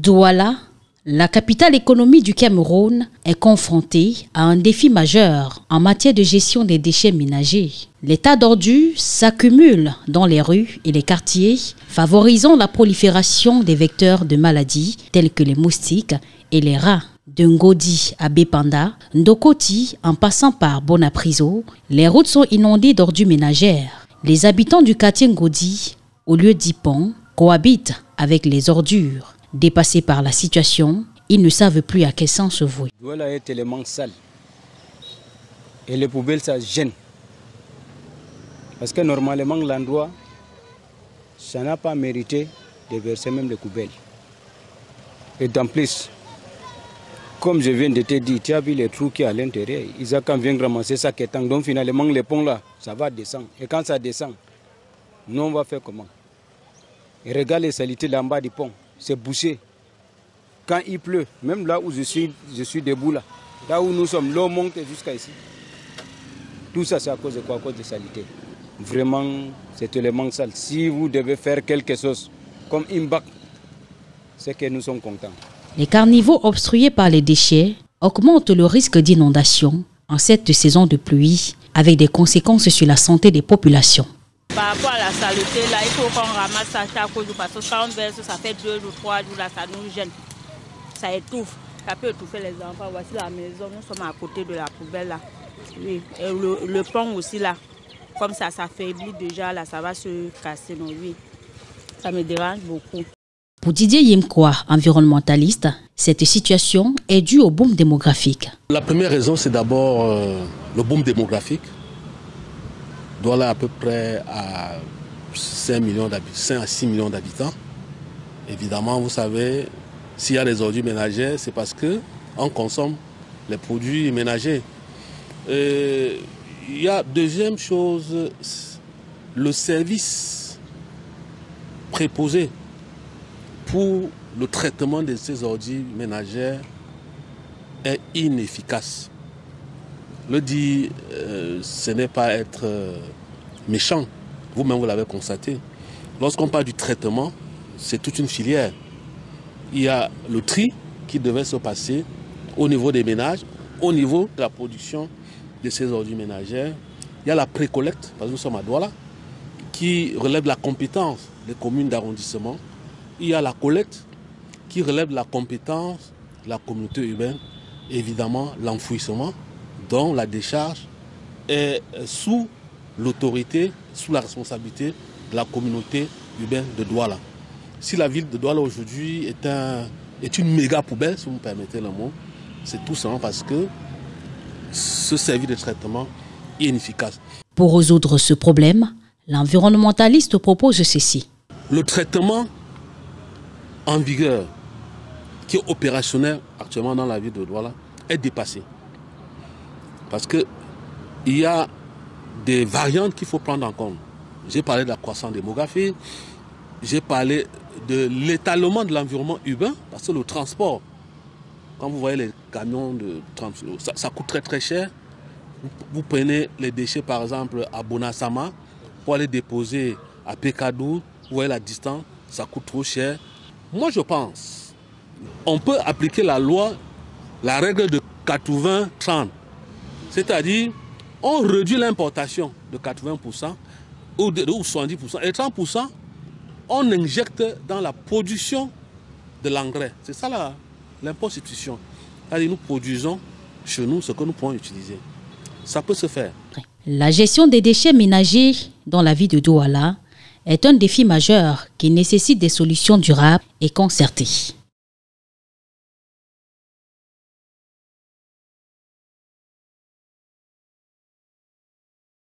Douala, la capitale économique du Cameroun, est confrontée à un défi majeur en matière de gestion des déchets ménagers. Les tas d'ordures s'accumulent dans les rues et les quartiers, favorisant la prolifération des vecteurs de maladies tels que les moustiques et les rats. De Ngodi à Bépanda, Ndokoti en passant par Bonapriso, les routes sont inondées d'ordures ménagères. Les habitants du quartier Ngodi, au lieu d'Ipon, cohabitent avec les ordures. Dépassés par la situation, ils ne savent plus à quel sens se vouer. Douala est tellement sale. Et les poubelles, ça gêne. Parce que normalement, l'endroit, ça n'a pas mérité de verser même les poubelles. Et en plus, comme je viens de te dire, tu as vu les trous qui sont à l'intérieur. Isaac vient ramasser ça qui est donc finalement, les ponts là, ça va descendre. Et quand ça descend, nous on va faire comment? Et regarde les saletés là en bas du pont. C'est bouché. Quand il pleut, même là où je suis debout là où nous sommes, l'eau monte jusqu'à ici. Tout ça, c'est à cause de quoi? À cause de saleté. Vraiment, c'est tellement sale. Si vous devez faire quelque chose comme Impact, c'est que nous sommes contents. Les carnivaux obstrués par les déchets augmentent le risque d'inondation en cette saison de pluie, avec des conséquences sur la santé des populations. Par rapport à la saleté, là, il faut qu'on ramasse ça chaque jour parce que quand on verse, ça fait 2 ou 3 jours, là, ça nous gêne. Ça étouffe. Ça peut étouffer les enfants. Voici la maison, nous sommes à côté de la poubelle là. Oui. Et le pont aussi là, comme ça s'affaiblit déjà, là, ça va se casser. Donc, oui. Ça me dérange beaucoup. Pour Didier Yimkwa, environnementaliste, cette situation est due au boom démographique. La première raison, c'est d'abord le boom démographique. Douala à peu près à 5 à 6 millions d'habitants. Évidemment, vous savez, s'il y a des ordures ménagères, c'est parce qu'on consomme les produits ménagers. Il y a deuxième chose, le service préposé pour le traitement de ces ordures ménagères est inefficace. Le dit, ce n'est pas être méchant. Vous-même, vous l'avez constaté. Lorsqu'on parle du traitement, c'est toute une filière. Il y a le tri qui devait se passer au niveau des ménages, au niveau de la production de ces ordures ménagères. Il y a la pré-collecte, parce que nous sommes à Douala, qui relève de la compétence des communes d'arrondissement. Il y a la collecte qui relève de la compétence de la communauté urbaine. Évidemment, l'enfouissement, dont la décharge est sous l'autorité, sous la responsabilité de la communauté urbaine de Douala. Si la ville de Douala aujourd'hui est une méga poubelle, si vous me permettez le mot, c'est tout simplement parce que ce service de traitement est inefficace. Pour résoudre ce problème, l'environnementaliste propose ceci. Le traitement en vigueur, qui est opérationnel actuellement dans la ville de Douala, est dépassé. Parce qu'il y a des variantes qu'il faut prendre en compte. J'ai parlé de la croissance démographique, j'ai parlé de l'étalement de l'environnement urbain, parce que le transport, quand vous voyez les camions de transport, ça coûte très très cher. Vous prenez les déchets par exemple à Bonasama, pour aller déposer à Pekadou, vous voyez la distance, ça coûte trop cher. Moi je pense, on peut appliquer la loi, la règle de 80-30. C'est-à-dire, on réduit l'importation de 80% ou 70%. Et 30%, on injecte dans la production de l'engrais. C'est ça l'impostitution. C'est-à-dire, nous produisons chez nous ce que nous pouvons utiliser. Ça peut se faire. La gestion des déchets ménagers dans la ville de Douala est un défi majeur qui nécessite des solutions durables et concertées.